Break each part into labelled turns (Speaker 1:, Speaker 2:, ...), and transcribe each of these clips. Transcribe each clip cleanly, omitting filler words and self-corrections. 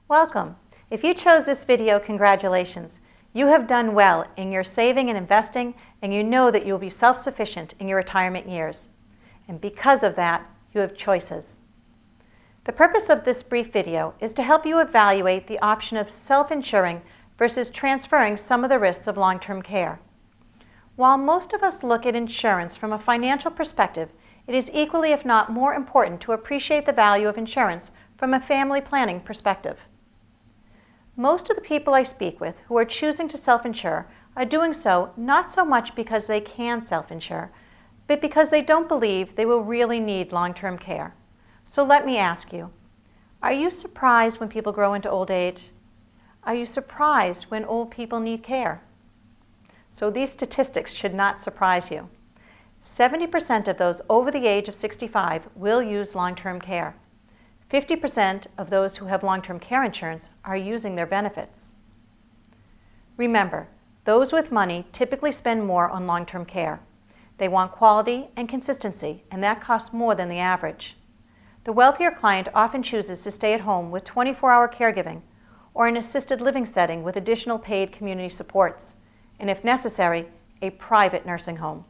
Speaker 1: Welcome. If you chose this video, congratulations. You have done well in your saving and investing, and you know that you will be self-sufficient in your retirement years. And because of that, you have choices. The purpose of this brief video is to help you evaluate the option of self-insuring versus transferring some of the risks of long-term care. While most of us look at insurance from a financial perspective, it is equally, if not more important, to appreciate the value of insurance from a family planning perspective. Most of the people I speak with who are choosing to self-insure are doing so not so much because they can self-insure, but because they don't believe they will really need long-term care. So let me ask you, are you surprised when people grow into old age? Are you surprised when old people need care? So these statistics should not surprise you. 70% of those over the age of 65 will use long-term care. 50% of those who have long-term care insurance are using their benefits. Remember, those with money typically spend more on long-term care. They want quality and consistency, and that costs more than the average. The wealthier client often chooses to stay at home with 24-hour caregiving or an assisted living setting with additional paid community supports, and if necessary, a private nursing home.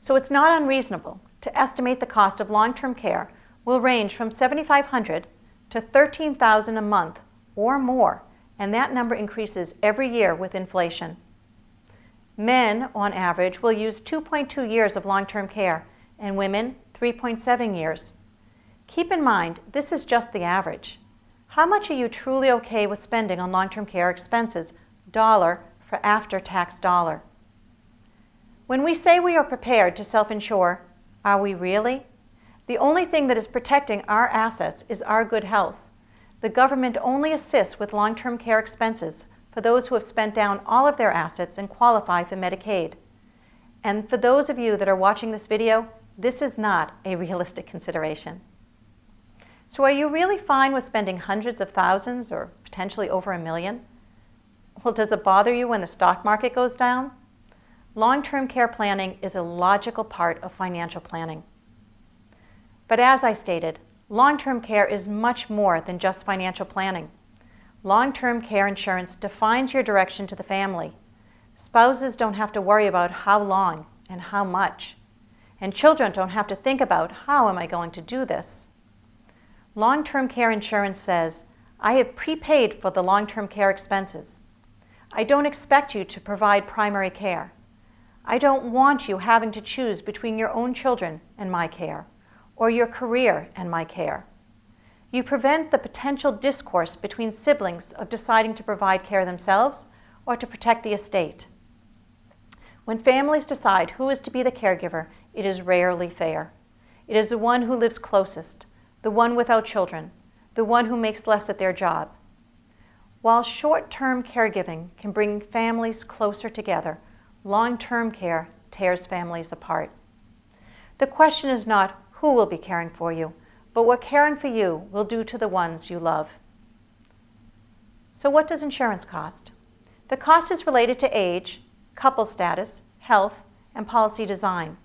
Speaker 1: So it's not unreasonable to estimate the cost of long-term care will range from $7,500 to $13,000 a month or more, and that number increases every year with inflation. Men, on average, will use 2.2 years of long-term care, and women 3.7 years. Keep in mind, this is just the average. How much are you truly okay with spending on long-term care expenses, dollar for after-tax dollar? When we say we are prepared to self-insure, are we really? The only thing that is protecting our assets is our good health. The government only assists with long-term care expenses for those who have spent down all of their assets and qualify for Medicaid. And for those of you that are watching this video, this is not a realistic consideration. So are you really fine with spending hundreds of thousands or potentially over $1 million? Well, does it bother you when the stock market goes down? Long-term care planning is a logical part of financial planning. But as I stated, long-term care is much more than just financial planning. Long-term care insurance defines your direction to the family. Spouses don't have to worry about how long and how much. And children don't have to think about, how am I going to do this? Long-term care insurance says, I have prepaid for the long-term care expenses. I don't expect you to provide primary care. I don't want you having to choose between your own children and my care, or your career and my care. You prevent the potential discourse between siblings of deciding to provide care themselves or to protect the estate. When families decide who is to be the caregiver, it is rarely fair. It is the one who lives closest, the one without children, the one who makes less at their job. While short-term caregiving can bring families closer together, long-term care tears families apart. The question is not who will be caring for you, but what caring for you will do to the ones you love. So what does insurance cost? The cost is related to age, couple status, health, and policy design.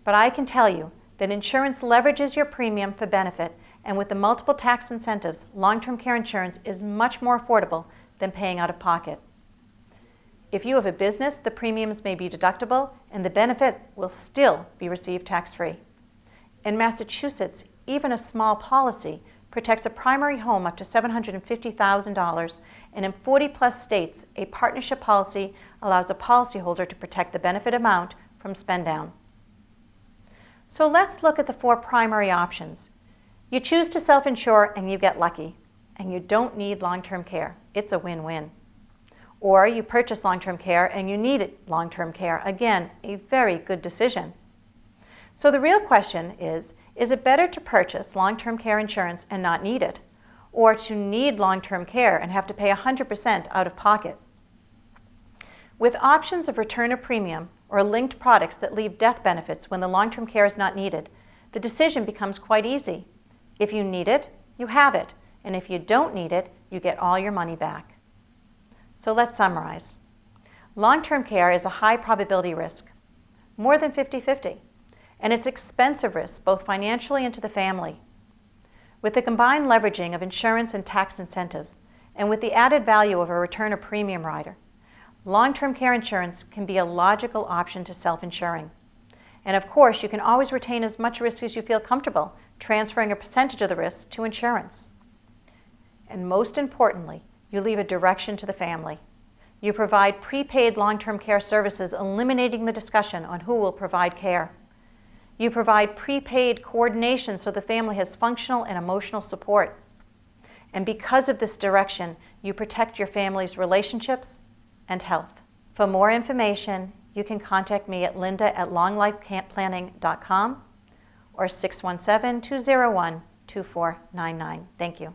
Speaker 1: But I can tell you that insurance leverages your premium for benefit, and with the multiple tax incentives, long-term care insurance is much more affordable than paying out of pocket. If you have a business, the premiums may be deductible, and the benefit will still be received tax-free. In Massachusetts, even a small policy protects a primary home up to $750,000, and in 40-plus states, a partnership policy allows a policyholder to protect the benefit amount from spend-down. So let's look at the 4 primary options. You choose to self-insure and you get lucky, and you don't need long-term care. It's a win-win. Or you purchase long-term care and you need long-term care. Again, a very good decision. So the real question is it better to purchase long-term care insurance and not need it, or to need long-term care and have to pay 100% out of pocket? With options of return of premium or linked products that leave death benefits when the long-term care is not needed, the decision becomes quite easy. If you need it, you have it, and if you don't need it, you get all your money back. So let's summarize. Long-term care is a high probability risk, more than 50-50. And it's expensive risk, both financially and to the family. With the combined leveraging of insurance and tax incentives, and with the added value of a return of premium rider, long-term care insurance can be a logical option to self-insuring. And of course, you can always retain as much risk as you feel comfortable transferring a percentage of the risk to insurance. And most importantly, you leave a direction to the family. You provide prepaid long-term care services, eliminating the discussion on who will provide care. You provide prepaid coordination so the family has functional and emotional support. And because of this direction, you protect your family's relationships and health. For more information, you can contact me at linda@longlifeplanning.com or 617-201-2499. Thank you.